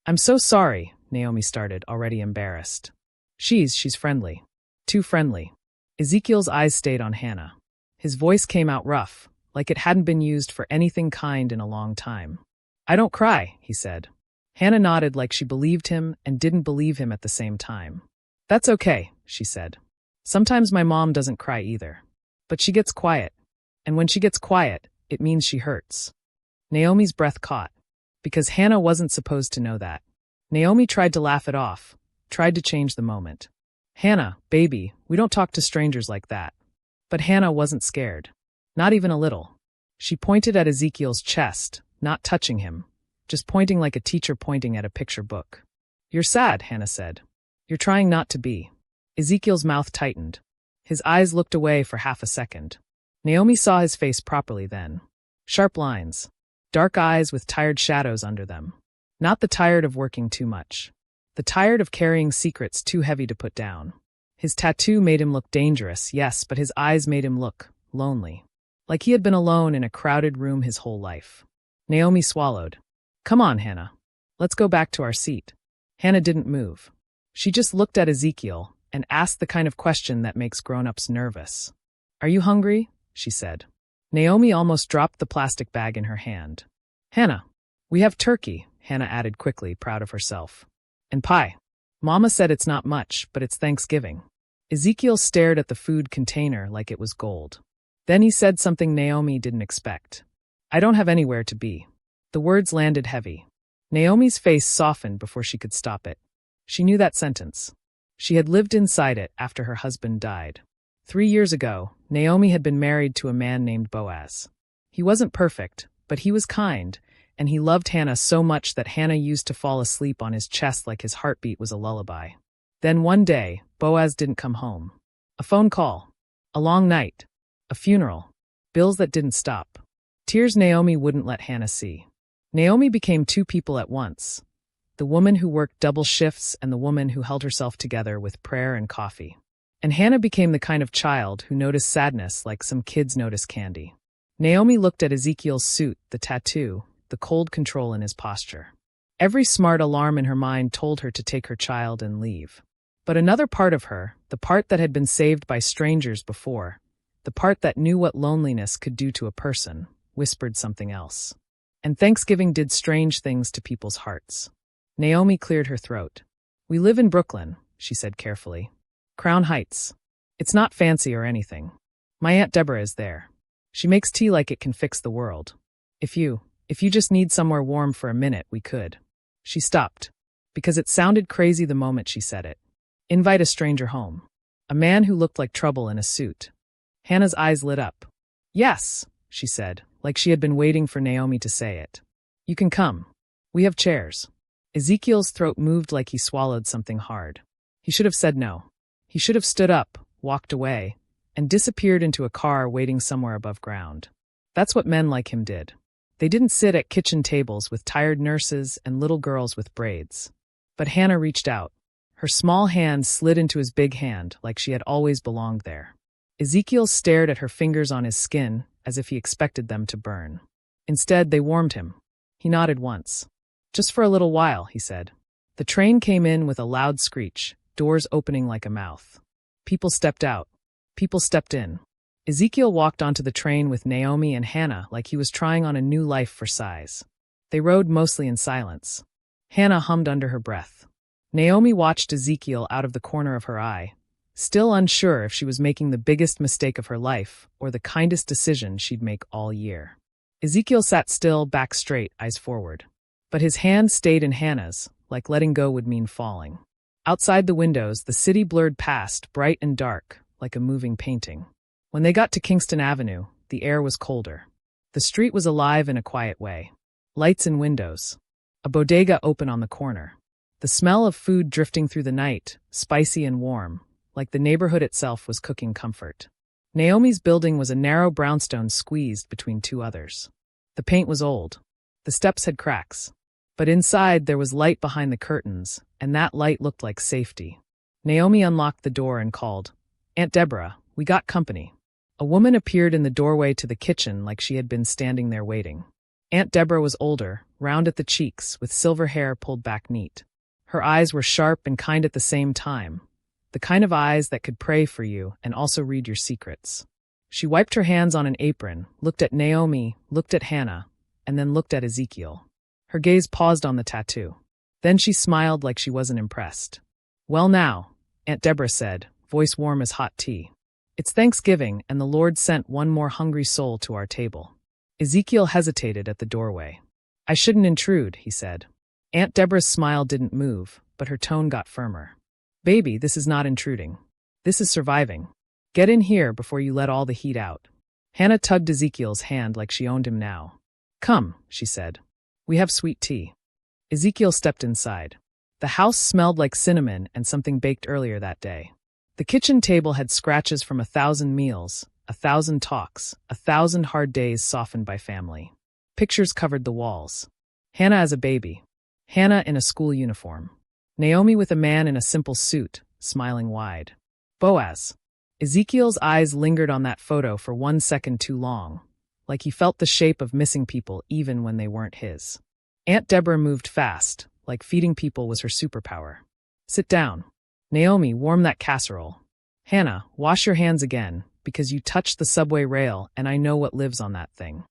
I'm so sorry, Naomi started, already embarrassed. She's friendly. Too friendly. Ezekiel's eyes stayed on Hannah. His voice came out rough, like it hadn't been used for anything kind in a long time. I don't cry, he said. Hannah nodded like she believed him and didn't believe him at the same time. That's okay, she said. Sometimes my mom doesn't cry either. But she gets quiet. And when she gets quiet, it means she hurts. Naomi's breath caught. Because Hannah wasn't supposed to know that. Naomi tried to laugh it off, tried to change the moment. Hannah, baby, we don't talk to strangers like that. But Hannah wasn't scared. Not even a little. She pointed at Ezekiel's chest, not touching him, just pointing like a teacher pointing at a picture book. You're sad, Hannah said. You're trying not to be. Ezekiel's mouth tightened. His eyes looked away for half a second. Naomi saw his face properly then. Sharp lines. Dark eyes with tired shadows under them. Not the tired of working too much. The tired of carrying secrets too heavy to put down. His tattoo made him look dangerous, yes, but his eyes made him look lonely. Like he had been alone in a crowded room his whole life. Naomi swallowed. Come on, Hannah. Let's go back to our seat. Hannah didn't move. She just looked at Ezekiel and asked the kind of question that makes grown-ups nervous. Are you hungry? She said. Naomi almost dropped the plastic bag in her hand. Hannah. We have turkey, Hannah added quickly, proud of herself. And pie. Mama said it's not much, but it's Thanksgiving. Ezekiel stared at the food container like it was gold. Then he said something Naomi didn't expect. I don't have anywhere to be. The words landed heavy. Naomi's face softened before she could stop it. She knew that sentence. She had lived inside it after her husband died. 3 years ago, Naomi had been married to a man named Boaz. He wasn't perfect, but he was kind, and he loved Hannah so much that Hannah used to fall asleep on his chest like his heartbeat was a lullaby. Then one day, Boaz didn't come home. A phone call. A long night. A funeral. Bills that didn't stop. Tears Naomi wouldn't let Hannah see. Naomi became two people at once. The woman who worked double shifts and the woman who held herself together with prayer and coffee. And Hannah became the kind of child who noticed sadness like some kids notice candy. Naomi looked at Ezekiel's suit, the tattoo, the cold control in his posture. Every smart alarm in her mind told her to take her child and leave. But another part of her, the part that had been saved by strangers before, the part that knew what loneliness could do to a person, whispered something else. And Thanksgiving did strange things to people's hearts. Naomi cleared her throat. We live in Brooklyn, she said carefully. Crown Heights. It's not fancy or anything. My Aunt Deborah is there. She makes tea like it can fix the world. If you just need somewhere warm for a minute, we could. She stopped, because it sounded crazy the moment she said it. Invite a stranger home. A man who looked like trouble in a suit. Hannah's eyes lit up. Yes, she said, like she had been waiting for Naomi to say it. You can come. We have chairs. Ezekiel's throat moved like he swallowed something hard. He should have said no. He should have stood up, walked away, and disappeared into a car waiting somewhere above ground. That's what men like him did. They didn't sit at kitchen tables with tired nurses and little girls with braids. But Hannah reached out. Her small hand slid into his big hand like she had always belonged there. Ezekiel stared at her fingers on his skin as if he expected them to burn. Instead, they warmed him. He nodded once. Just for a little while, he said. The train came in with a loud screech, doors opening like a mouth. People stepped out. People stepped in. Ezekiel walked onto the train with Naomi and Hannah like he was trying on a new life for size. They rode mostly in silence. Hannah hummed under her breath. Naomi watched Ezekiel out of the corner of her eye, still unsure if she was making the biggest mistake of her life or the kindest decision she'd make all year. Ezekiel sat still, back straight, eyes forward. But his hand stayed in Hannah's, like letting go would mean falling. Outside the windows, the city blurred past, bright and dark, like a moving painting. When they got to Kingston Avenue, the air was colder. The street was alive in a quiet way. Lights in windows. A bodega open on the corner. The smell of food drifting through the night, spicy and warm, like the neighborhood itself was cooking comfort. Naomi's building was a narrow brownstone squeezed between two others. The paint was old. The steps had cracks. But inside there was light behind the curtains, and that light looked like safety. Naomi unlocked the door and called, Aunt Deborah, we got company. A woman appeared in the doorway to the kitchen like she had been standing there waiting. Aunt Deborah was older, round at the cheeks, with silver hair pulled back neat. Her eyes were sharp and kind at the same time, the kind of eyes that could pray for you and also read your secrets. She wiped her hands on an apron, looked at Naomi, looked at Hannah, and then looked at Ezekiel. Her gaze paused on the tattoo. Then she smiled like she wasn't impressed. "Well now," Aunt Deborah said, voice warm as hot tea. "It's Thanksgiving, and the Lord sent one more hungry soul to our table." Ezekiel hesitated at the doorway. "I shouldn't intrude," he said. Aunt Deborah's smile didn't move, but her tone got firmer. "Baby, this is not intruding. This is surviving. Get in here before you let all the heat out." Hannah tugged Ezekiel's hand like she owned him now. "Come," she said. "We have sweet tea." Ezekiel stepped inside. The house smelled like cinnamon and something baked earlier that day. The kitchen table had scratches from 1,000 meals, 1,000 talks, 1,000 hard days softened by family. Pictures covered the walls. Hannah as a baby. Hannah in a school uniform. Naomi with a man in a simple suit, smiling wide. Boaz. Ezekiel's eyes lingered on that photo for 1 second too long, like he felt the shape of missing people even when they weren't his. Aunt Deborah moved fast, like feeding people was her superpower. "Sit down. Naomi, warm that casserole. Hannah, wash your hands again, because you touched the subway rail and I know what lives on that thing."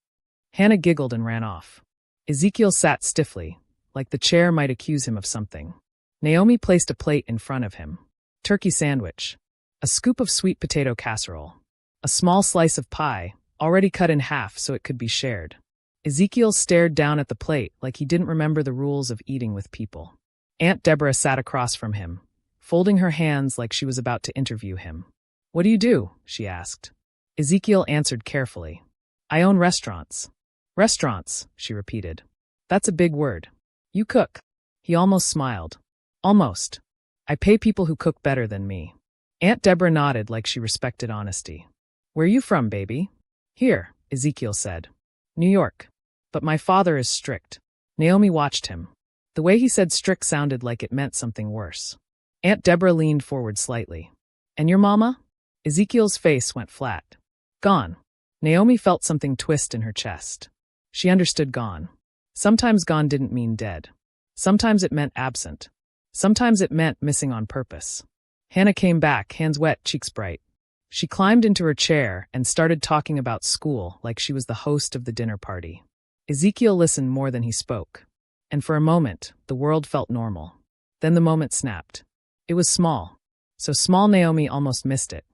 Hannah giggled and ran off. Ezekiel sat stiffly, like the chair might accuse him of something. Naomi placed a plate in front of him. Turkey sandwich. A scoop of sweet potato casserole. A small slice of pie, already cut in half so it could be shared. Ezekiel stared down at the plate like he didn't remember the rules of eating with people. Aunt Deborah sat across from him, folding her hands like she was about to interview him. "What do you do?" she asked. Ezekiel answered carefully. "I own restaurants." "Restaurants," she repeated. "That's a big word. You cook." He almost smiled. "Almost. I pay people who cook better than me." Aunt Deborah nodded like she respected honesty. "Where you from, baby?" "Here," Ezekiel said. "New York. But my father is strict." Naomi watched him. The way he said strict sounded like it meant something worse. Aunt Deborah leaned forward slightly. "And your mama?" Ezekiel's face went flat. "Gone." Naomi felt something twist in her chest. She understood gone. Sometimes gone didn't mean dead. Sometimes it meant absent. Sometimes it meant missing on purpose. Hannah came back, hands wet, cheeks bright. She climbed into her chair and started talking about school like she was the host of the dinner party. Ezekiel listened more than he spoke. And for a moment, the world felt normal. Then the moment snapped. It was small. So small Naomi almost missed it.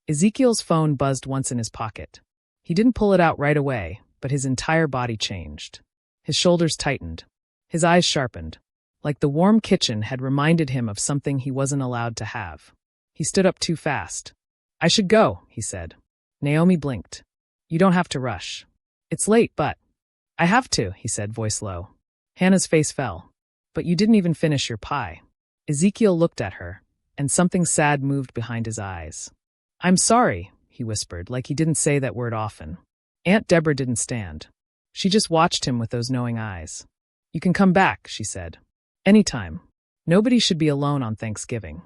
Ezekiel's phone buzzed once in his pocket. He didn't pull it out right away, but his entire body changed. His shoulders tightened. His eyes sharpened. Like the warm kitchen had reminded him of something he wasn't allowed to have. He stood up too fast. "I should go," he said. Naomi blinked. "You don't have to rush. It's late, but—" "I have to," he said, voice low. Hannah's face fell. "But you didn't even finish your pie." Ezekiel looked at her, and something sad moved behind his eyes. "I'm sorry," he whispered, like he didn't say that word often. Aunt Deborah didn't stand. She just watched him with those knowing eyes. "You can come back," she said. "Anytime. Nobody should be alone on Thanksgiving."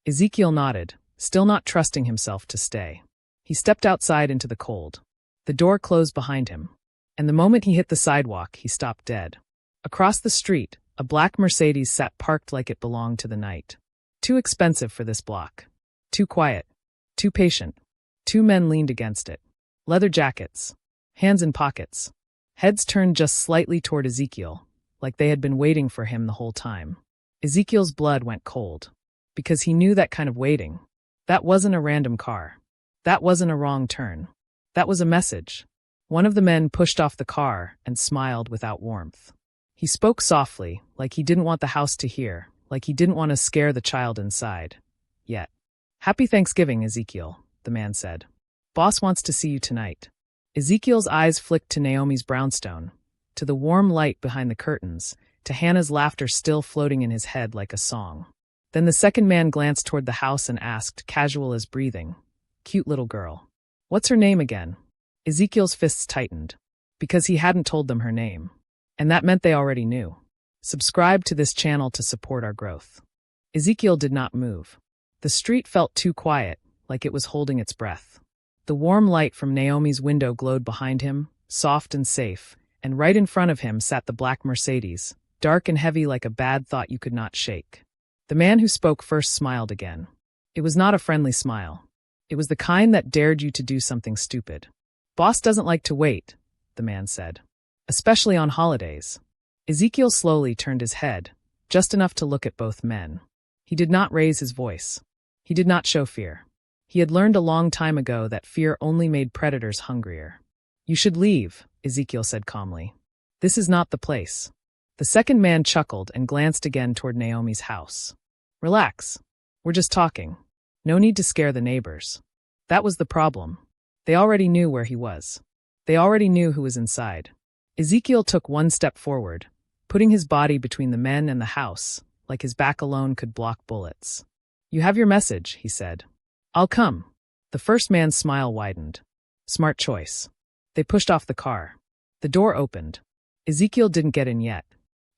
Ezekiel nodded, still not trusting himself to stay. He stepped outside into the cold. The door closed behind him, and the moment he hit the sidewalk, he stopped dead. Across the street, a black Mercedes sat parked like it belonged to the night. Too expensive for this block. Too quiet. Too patient. 2 men leaned against it. Leather jackets. Hands in pockets. Heads turned just slightly toward Ezekiel, like they had been waiting for him the whole time. Ezekiel's blood went cold. Because he knew that kind of waiting. That wasn't a random car. That wasn't a wrong turn. That was a message. One of the men pushed off the car and smiled without warmth. He spoke softly, like he didn't want the house to hear, like he didn't want to scare the child inside. Yet. "Happy Thanksgiving, Ezekiel," the man said. "Boss wants to see you tonight." Ezekiel's eyes flicked to Naomi's brownstone, to the warm light behind the curtains, to Hannah's laughter still floating in his head like a song. Then the second man glanced toward the house and asked, casual as breathing, "Cute little girl. What's her name again?" Ezekiel's fists tightened, because he hadn't told them her name. And that meant they already knew. Subscribe to this channel to support our growth. Ezekiel did not move. The street felt too quiet, like it was holding its breath. The warm light from Naomi's window glowed behind him, soft and safe, and right in front of him sat the black Mercedes, dark and heavy like a bad thought you could not shake. The man who spoke first smiled again. It was not a friendly smile. It was the kind that dared you to do something stupid. Boss doesn't like to wait, the man said. Especially on holidays. Ezekiel slowly turned his head, just enough to look at both men. He did not raise his voice. He did not show fear. He had learned a long time ago that fear only made predators hungrier. You should leave, Ezekiel said calmly. This is not the place. The second man chuckled and glanced again toward Naomi's house. Relax. We're just talking. No need to scare the neighbors. That was the problem. They already knew where he was. They already knew who was inside. Ezekiel took one step forward, putting his body between the men and the house, like his back alone could block bullets. You have your message, he said. I'll come. The first man's smile widened. Smart choice. They pushed off the car. The door opened. Ezekiel didn't get in yet.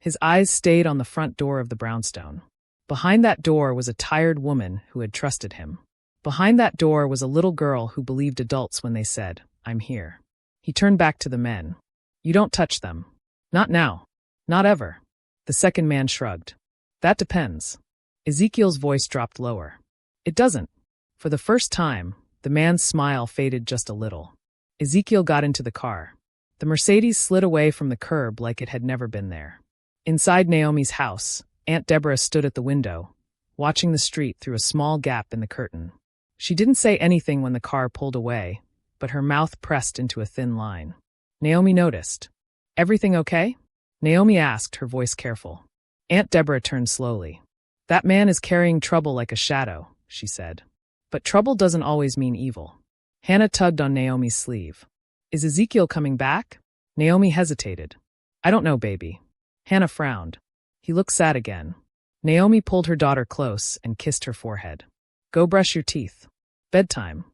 His eyes stayed on the front door of the brownstone. Behind that door was a tired woman who had trusted him. Behind that door was a little girl who believed adults when they said, I'm here. He turned back to the men. You don't touch them. Not now. Not ever. The second man shrugged. That depends. Ezekiel's voice dropped lower. It doesn't. For the first time, the man's smile faded just a little. Ezekiel got into the car. The Mercedes slid away from the curb like it had never been there. Inside Naomi's house, Aunt Deborah stood at the window, watching the street through a small gap in the curtain. She didn't say anything when the car pulled away, but her mouth pressed into a thin line. Naomi noticed. Everything okay? Naomi asked, her voice careful. Aunt Deborah turned slowly. That man is carrying trouble like a shadow, she said. But trouble doesn't always mean evil. Hannah tugged on Naomi's sleeve. Is Ezekiel coming back? Naomi hesitated. I don't know, baby. Hannah frowned. He looked sad again. Naomi pulled her daughter close and kissed her forehead. Go brush your teeth. Bedtime.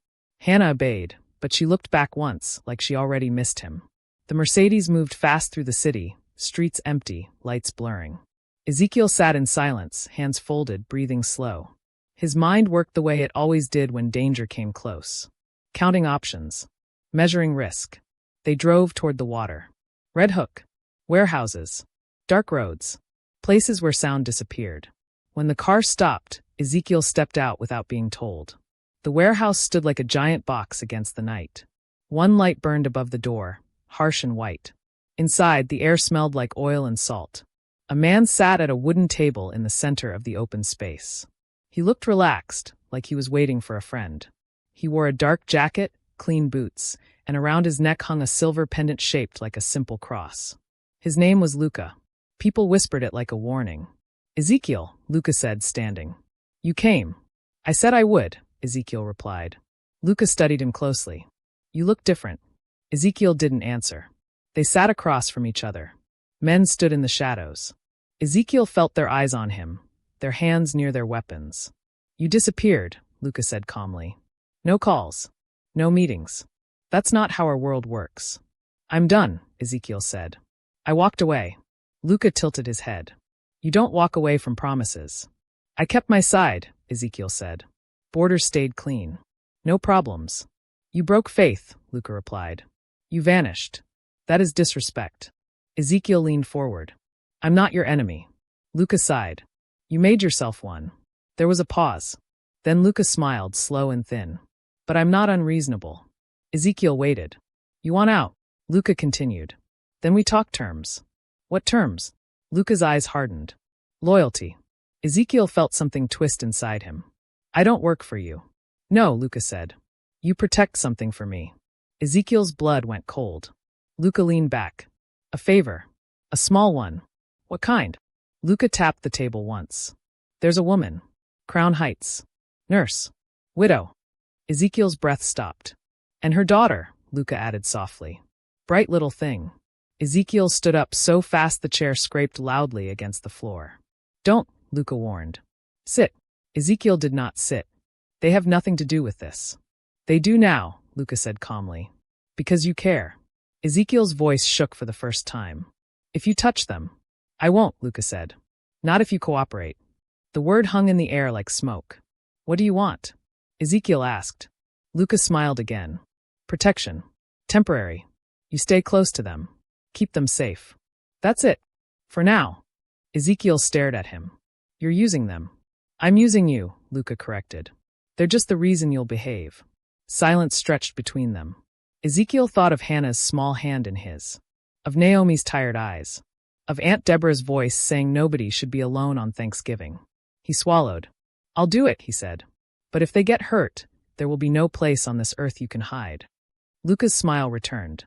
Hannah obeyed, but she looked back once, like she already missed him. The Mercedes moved fast through the city, streets empty, lights blurring. Ezekiel sat in silence, hands folded, breathing slow. His mind worked the way it always did when danger came close. Counting options. Measuring risk. They drove toward the water. Red Hook. Warehouses. Dark roads. Places where sound disappeared. When the car stopped, Ezekiel stepped out without being told. The warehouse stood like a giant box against the night. One light burned above the door, harsh and white. Inside, the air smelled like oil and salt. A man sat at a wooden table in the center of the open space. He looked relaxed, like he was waiting for a friend. He wore a dark jacket, clean boots, and around his neck hung a silver pendant shaped like a simple cross. His name was Luca. People whispered it like a warning. Ezekiel, Luca said, standing. You came. I said I would, Ezekiel replied. Luca studied him closely. You look different. Ezekiel didn't answer. They sat across from each other. Men stood in the shadows. Ezekiel felt their eyes on him, their hands near their weapons. You disappeared, Luca said calmly. No calls. No meetings. That's not how our world works. I'm done, Ezekiel said. I walked away. Luca tilted his head. You don't walk away from promises. I kept my side, Ezekiel said. Borders stayed clean. No problems. You broke faith, Luca replied. You vanished. That is disrespect. Ezekiel leaned forward. I'm not your enemy. Luca sighed. You made yourself one. There was a pause. Then Luca smiled, slow and thin. But I'm not unreasonable. Ezekiel waited. You want out? Luca continued. Then we talk terms. What terms? Luca's eyes hardened. Loyalty. Ezekiel felt something twist inside him. I don't work for you. No, Luca said. You protect something for me. Ezekiel's blood went cold. Luca leaned back. A favor. A small one. What kind? Luca tapped the table once. There's a woman. Crown Heights. Nurse. Widow. Ezekiel's breath stopped. And her daughter, Luca added softly. Bright little thing. Ezekiel stood up so fast the chair scraped loudly against the floor. Don't, Luca warned. Sit. Ezekiel did not sit. They have nothing to do with this. They do now, Luca said calmly. Because you care. Ezekiel's voice shook for the first time. If you touch them. I won't, Luca said. Not if you cooperate. The word hung in the air like smoke. What do you want? Ezekiel asked. Luca smiled again. Protection. Temporary. You stay close to them. Keep them safe. That's it. For now. Ezekiel stared at him. You're using them. I'm using you, Luca corrected. They're just the reason you'll behave. Silence stretched between them. Ezekiel thought of Hannah's small hand in his, of Naomi's tired eyes, of Aunt Deborah's voice saying nobody should be alone on Thanksgiving. He swallowed. I'll do it, he said. But if they get hurt, there will be no place on this earth you can hide. Luca's smile returned.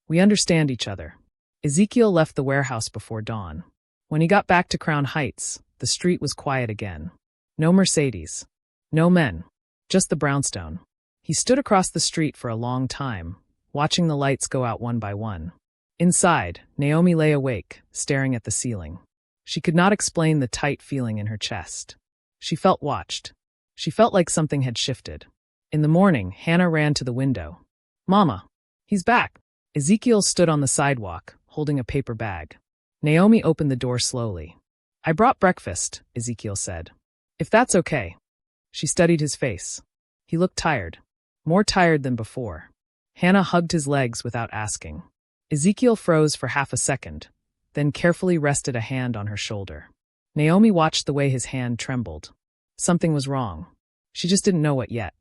We understand each other. Ezekiel left the warehouse before dawn. When he got back to Crown Heights, the street was quiet again. No Mercedes. No men. Just the brownstone. He stood across the street for a long time, watching the lights go out one by one. Inside, Naomi lay awake, staring at the ceiling. She could not explain the tight feeling in her chest. She felt watched. She felt like something had shifted. In the morning, Hannah ran to the window. Mama, he's back. Ezekiel stood on the sidewalk, holding a paper bag. Naomi opened the door slowly. I brought breakfast, Ezekiel said. If that's okay. She studied his face. He looked tired. More tired than before. Hannah hugged his legs without asking. Ezekiel froze for half a second, then carefully rested a hand on her shoulder. Naomi watched the way his hand trembled. Something was wrong. She just didn't know what yet.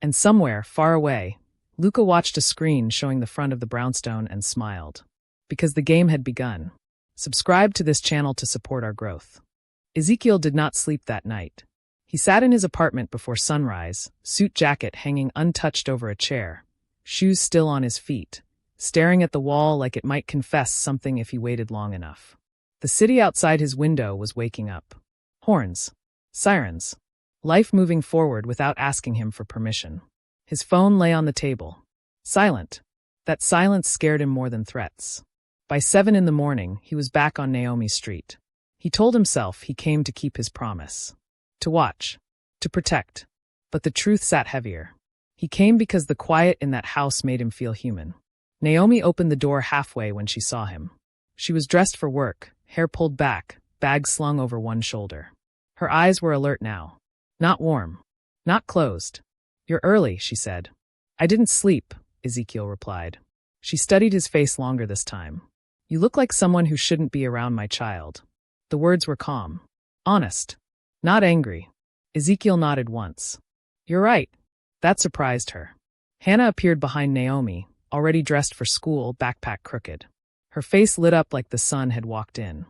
And somewhere, far away, Luca watched a screen showing the front of the brownstone and smiled. Because the game had begun. Subscribe to this channel to support our growth. Ezekiel did not sleep that night. He sat in his apartment before sunrise, suit jacket hanging untouched over a chair, shoes still on his feet, staring at the wall like it might confess something if he waited long enough. The city outside his window was waking up. Horns. Sirens. Life moving forward without asking him for permission. His phone lay on the table. Silent. That silence scared him more than threats. By 7 in the morning, he was back on Naomi Street. He told himself he came to keep his promise. To watch. To protect. But the truth sat heavier. He came because the quiet in that house made him feel human. Naomi opened the door halfway when she saw him. She was dressed for work, hair pulled back, bag slung over one shoulder. Her eyes were alert now. Not warm. Not closed. You're early, she said. I didn't sleep, Ezekiel replied. She studied his face longer this time. You look like someone who shouldn't be around my child. The words were calm. Honest. Not angry. Ezekiel nodded once. You're right. That surprised her. Hannah appeared behind Naomi, already dressed for school, backpack crooked. Her face lit up like the sun had walked in.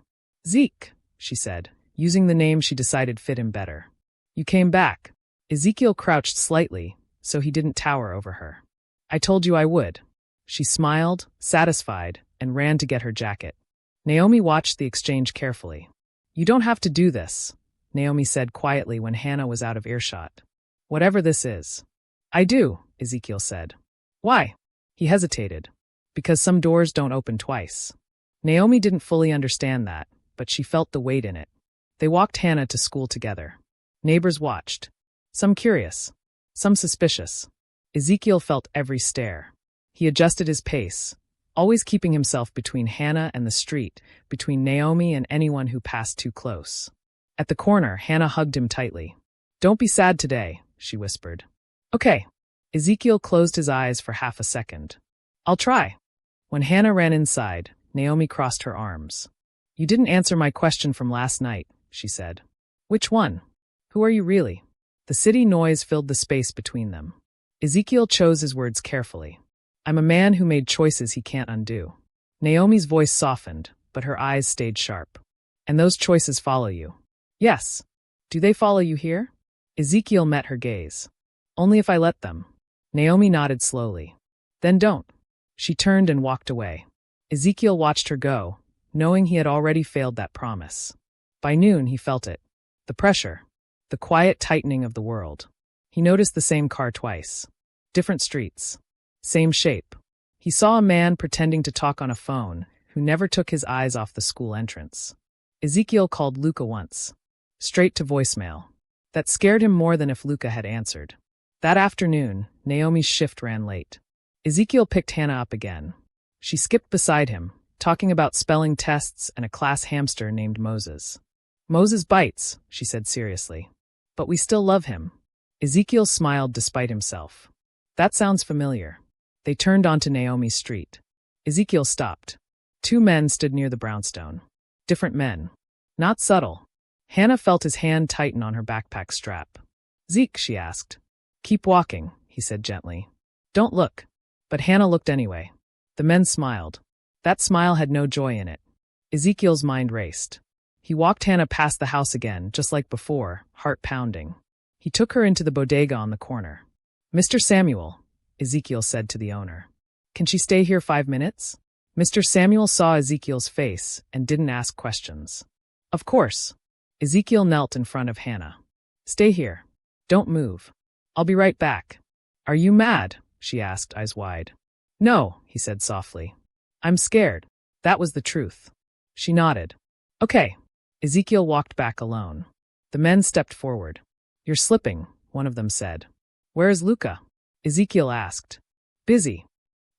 Zeke, she said, using the name she decided fit him better. You came back. Ezekiel crouched slightly, so he didn't tower over her. I told you I would. She smiled, satisfied, and ran to get her jacket. Naomi watched the exchange carefully. You don't have to do this, Naomi said quietly when Hannah was out of earshot. Whatever this is. I do, Ezekiel said. Why? He hesitated. Because some doors don't open twice. Naomi didn't fully understand that, but she felt the weight in it. They walked Hannah to school together. Neighbors watched. Some curious. Some suspicious. Ezekiel felt every stare. He adjusted his pace, always keeping himself between Hannah and the street, between Naomi and anyone who passed too close. At the corner, Hannah hugged him tightly. Don't be sad today, she whispered. Okay. Ezekiel closed his eyes for half a second. I'll try. When Hannah ran inside, Naomi crossed her arms. You didn't answer my question from last night, she said. Which one? Who are you really? The city noise filled the space between them. Ezekiel chose his words carefully. I'm a man who made choices he can't undo. Naomi's voice softened, but her eyes stayed sharp. And those choices follow you. Yes. Do they follow you here? Ezekiel met her gaze. Only if I let them. Naomi nodded slowly. Then don't. She turned and walked away. Ezekiel watched her go, knowing he had already failed that promise. By noon, he felt it. The pressure. The quiet tightening of the world. He noticed the same car twice. Different streets. Same shape. He saw a man pretending to talk on a phone who never took his eyes off the school entrance. Ezekiel called Luca once. Straight to voicemail. That scared him more than if Luca had answered. That afternoon, Naomi's shift ran late. Ezekiel picked Hannah up again. She skipped beside him, talking about spelling tests and a class hamster named Moses. Moses bites, she said seriously. But we still love him. Ezekiel smiled despite himself. That sounds familiar. They turned onto Naomi Street. Ezekiel stopped. Two men stood near the brownstone. Different men. Not subtle. Hannah felt his hand tighten on her backpack strap. "Zeke," she asked. "Keep walking," he said gently. "Don't look." But Hannah looked anyway. The men smiled. That smile had no joy in it. Ezekiel's mind raced. He walked Hannah past the house again, just like before, heart pounding. He took her into the bodega on the corner. "Mr. Samuel," Ezekiel said to the owner. "Can she stay here 5 minutes?" Mr. Samuel saw Ezekiel's face and didn't ask questions. "Of course." Ezekiel knelt in front of Hannah. "Stay here. Don't move. I'll be right back." "Are you mad?" she asked, eyes wide. "No," he said softly. "I'm scared." That was the truth. She nodded. "Okay." Ezekiel walked back alone. The men stepped forward. "You're slipping," one of them said. "Where is Luca?" Ezekiel asked. "Busy.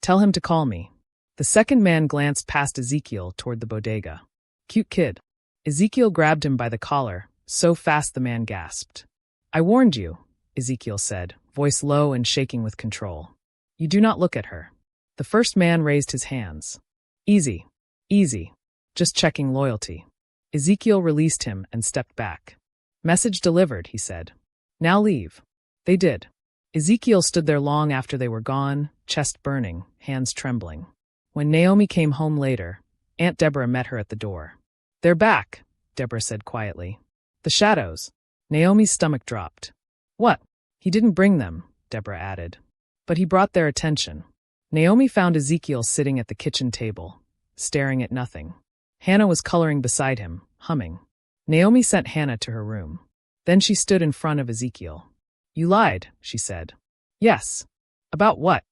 Tell him to call me." The second man glanced past Ezekiel toward the bodega. "Cute kid." Ezekiel grabbed him by the collar, so fast the man gasped. "I warned you," Ezekiel said, voice low and shaking with control. "You do not look at her." The first man raised his hands. "Easy. Easy. Just checking loyalty." Ezekiel released him and stepped back. "Message delivered," he said. "Now leave." They did. Ezekiel stood there long after they were gone, chest burning, hands trembling. When Naomi came home later, Aunt Deborah met her at the door. "They're back," Deborah said quietly. "The shadows." Naomi's stomach dropped. "What?" "He didn't bring them," Deborah added. "But he brought their attention." Naomi found Ezekiel sitting at the kitchen table, staring at nothing. Hannah was coloring beside him, humming. Naomi sent Hannah to her room. Then she stood in front of Ezekiel. "You lied," she said. "Yes." "About what?"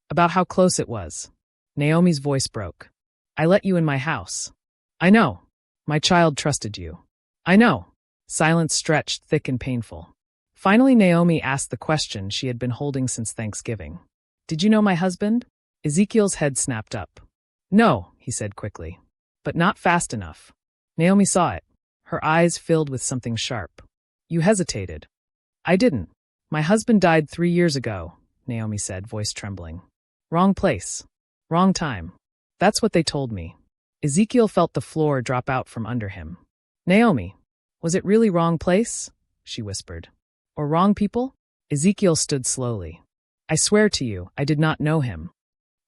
"About how close it was." Naomi's voice broke. "I let you in my house." "I know. My child trusted you." "I know." Silence stretched, thick and painful. Finally, Naomi asked the question she had been holding since Thanksgiving. "Did you know my husband?" Ezekiel's head snapped up. "No," he said quickly. "But not fast enough." Naomi saw it. Her eyes filled with something sharp. "You hesitated." "I didn't. My husband died 3 years ago," Naomi said, voice trembling. "Wrong place. Wrong time." "That's what they told me." Ezekiel felt the floor drop out from under him. "Naomi, was it really wrong place?" she whispered. "Or wrong people?" Ezekiel stood slowly. "I swear to you, I did not know him."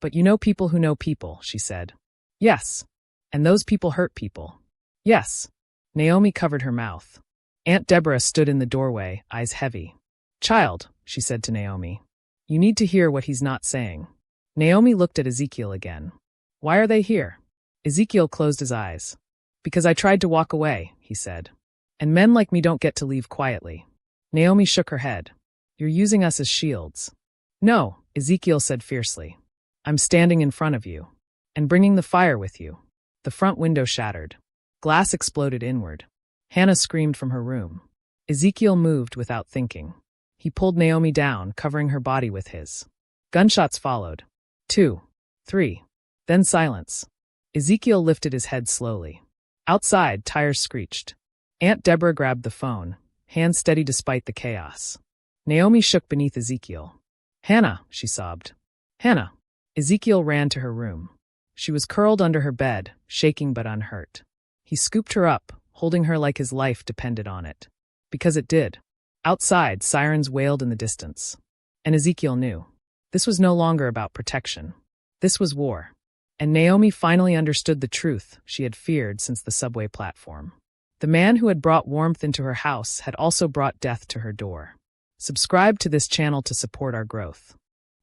"But you know people who know people," she said. "Yes. And those people hurt people." "Yes." Naomi covered her mouth. Aunt Deborah stood in the doorway, eyes heavy. "Child," she said to Naomi, "you need to hear what he's not saying." Naomi looked at Ezekiel again. "Why are they here?" Ezekiel closed his eyes. "Because I tried to walk away," he said. "And men like me don't get to leave quietly." Naomi shook her head. "You're using us as shields." "No," Ezekiel said fiercely. "I'm standing in front of you. And bringing the fire with you." The front window shattered. Glass exploded inward. Hannah screamed from her room. Ezekiel moved without thinking. He pulled Naomi down, covering her body with his. Gunshots followed. 2, 3. Then silence. Ezekiel lifted his head slowly. Outside, tires screeched. Aunt Deborah grabbed the phone, hands steady despite the chaos. Naomi shook beneath Ezekiel. "Hannah," she sobbed. "Hannah." Ezekiel ran to her room. She was curled under her bed, shaking but unhurt. He scooped her up, holding her like his life depended on it. Because it did. Outside, sirens wailed in the distance. And Ezekiel knew. This was no longer about protection. This was war. And Naomi finally understood the truth she had feared since the subway platform. The man who had brought warmth into her house had also brought death to her door. Subscribe to this channel to support our growth.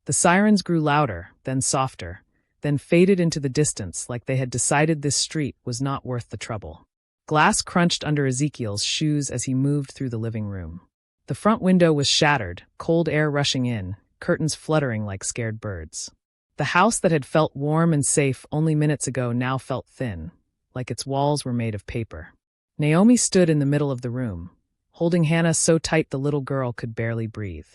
The sirens grew louder, then softer, then faded into the distance like they had decided this street was not worth the trouble. Glass crunched under Ezekiel's shoes as he moved through the living room. The front window was shattered, cold air rushing in, curtains fluttering like scared birds. The house that had felt warm and safe only minutes ago now felt thin, like its walls were made of paper. Naomi stood in the middle of the room, holding Hannah so tight the little girl could barely breathe.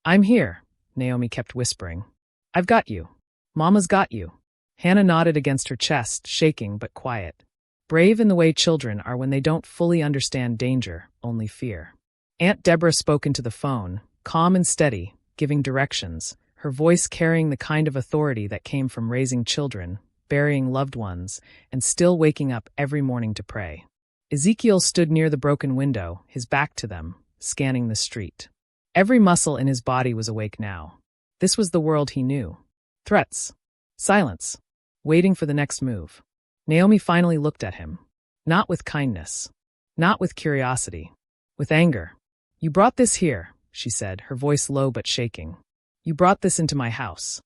"I'm here," Naomi kept whispering. "I've got you. Mama's got you." Hannah nodded against her chest, shaking but quiet. Brave in the way children are when they don't fully understand danger, only fear. Aunt Deborah spoke into the phone, calm and steady, giving directions, her voice carrying the kind of authority that came from raising children, burying loved ones, and still waking up every morning to pray. Ezekiel stood near the broken window, his back to them, scanning the street. Every muscle in his body was awake now. This was the world he knew. Threats. Silence. Waiting for the next move. Naomi finally looked at him. Not with kindness. Not with curiosity. With anger. "You brought this here," she said, her voice low but shaking. "You brought this into my house."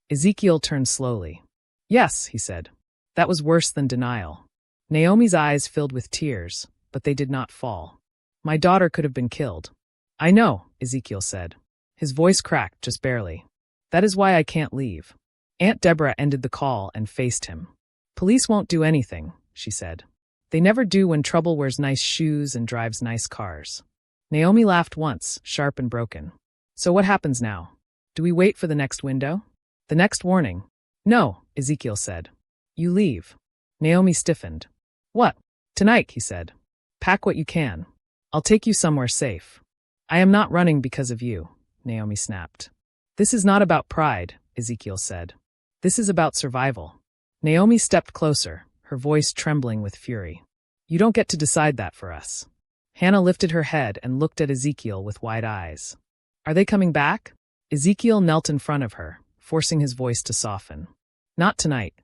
Ezekiel turned slowly. "Yes," he said. That was worse than denial. Naomi's eyes filled with tears, but they did not fall. "My daughter could have been killed." "I know," Ezekiel said. His voice cracked just barely. "That is why I can't leave." Aunt Deborah ended the call and faced him. "Police won't do anything," she said. "They never do when trouble wears nice shoes and drives nice cars." Naomi laughed once, sharp and broken. "So what happens now? Do we wait for the next window? The next warning?" "No," Ezekiel said. "You leave." Naomi stiffened. "What?" "Tonight," he said. "Pack what you can. I'll take you somewhere safe." "I am not running because of you," Naomi snapped. "This is not about pride," Ezekiel said. "This is about survival." Naomi stepped closer, her voice trembling with fury. "You don't get to decide that for us." Hannah lifted her head and looked at Ezekiel with wide eyes. "Are they coming back?" Ezekiel knelt in front of her, forcing his voice to soften. "Not tonight."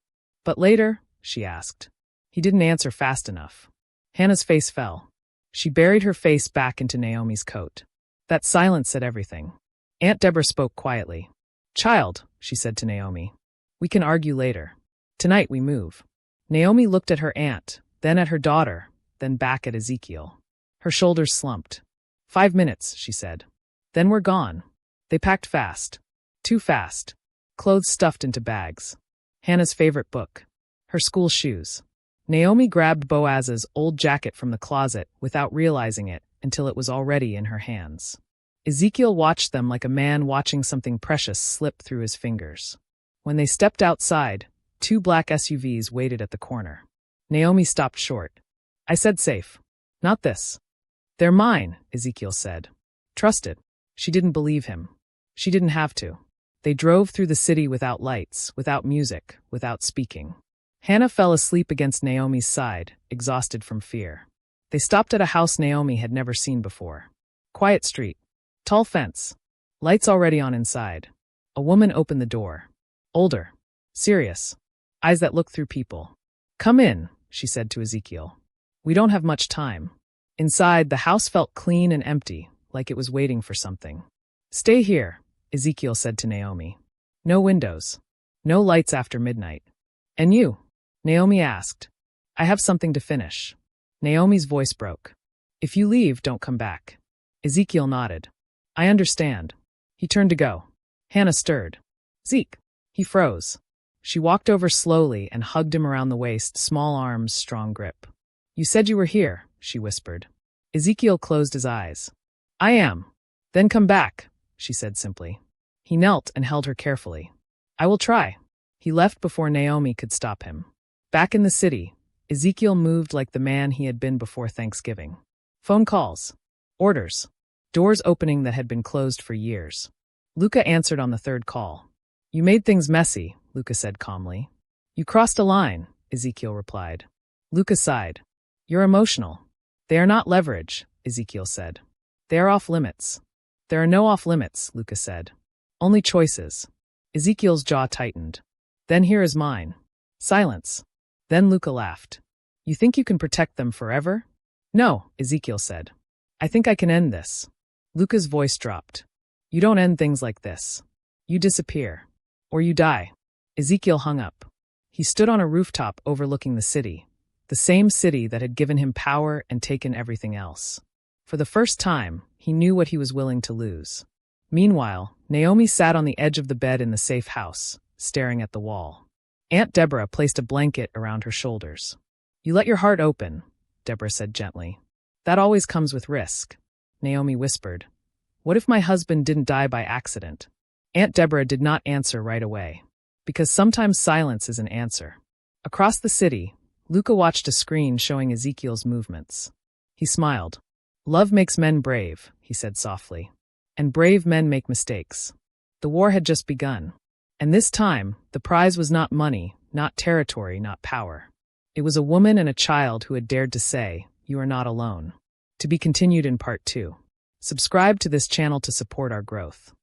"But later?" she asked. He didn't answer fast enough. Hannah's face fell. She buried her face back into Naomi's coat. That silence said everything. Aunt Deborah spoke quietly. "Child," she said to Naomi, "we can argue later. Tonight we move." Naomi looked at her aunt, then at her daughter, then back at Ezekiel. Her shoulders slumped. 5 minutes, she said. Then we're gone. They packed fast. Too fast. Clothes stuffed into bags. Hannah's favorite book. Her school shoes. Naomi grabbed Boaz's old jacket from the closet without realizing it until it was already in her hands. Ezekiel watched them like a man watching something precious slip through his fingers. When they stepped outside, 2 black SUVs waited at the corner. Naomi stopped short. "I said safe. Not this." "They're mine," Ezekiel said. "Trust it." She didn't believe him. She didn't have to. They drove through the city without lights, without music, without speaking. Hannah fell asleep against Naomi's side, exhausted from fear. They stopped at a house Naomi had never seen before. Quiet street. Tall fence. Lights already on inside. A woman opened the door. Older. Serious. Eyes that looked through people. "Come in," she said to Ezekiel. "We don't have much time." Inside, the house felt clean and empty, like it was waiting for something. "Stay here," Ezekiel said to Naomi. "No windows. No lights after midnight." "And you?" Naomi asked. "I have something to finish." Naomi's voice broke. "If you leave, don't come back." Ezekiel nodded. "I understand." He turned to go. Hannah stirred. "Zeke." He froze. She walked over slowly and hugged him around the waist, small arms, strong grip. "You said you were here," she whispered. Ezekiel closed his eyes. "I am." "Then come back," she said simply. He knelt and held her carefully. "I will try." He left before Naomi could stop him. Back in the city, Ezekiel moved like the man he had been before Thanksgiving. Phone calls. Orders. Doors opening that had been closed for years. Luca answered on the 3rd call. "You made things messy," Luca said calmly. "You crossed a line," Ezekiel replied. Luca sighed. "You're emotional." "They are not leverage," Ezekiel said. "They are off limits." "There are no off limits," Luca said. "Only choices." Ezekiel's jaw tightened. "Then here is mine." Silence. Then Luca laughed. "You think you can protect them forever?" "No," Ezekiel said. "I think I can end this." Luca's voice dropped. "You don't end things like this. You disappear. Or you die." Ezekiel hung up. He stood on a rooftop overlooking the city, the same city that had given him power and taken everything else. For the first time, he knew what he was willing to lose. Meanwhile, Naomi sat on the edge of the bed in the safe house, staring at the wall. Aunt Deborah placed a blanket around her shoulders. "You let your heart open," Deborah said gently. "That always comes with risk." Naomi whispered, "What if my husband didn't die by accident?" Aunt Deborah did not answer right away, because sometimes silence is an answer. Across the city, Luca watched a screen showing Ezekiel's movements. He smiled. "Love makes men brave," he said softly. "And brave men make mistakes." The war had just begun. And this time, the prize was not money, Not territory, not power. It was a woman and a child who had dared to say, "You are not alone." To be continued in part 2. Subscribe to this channel to support our growth.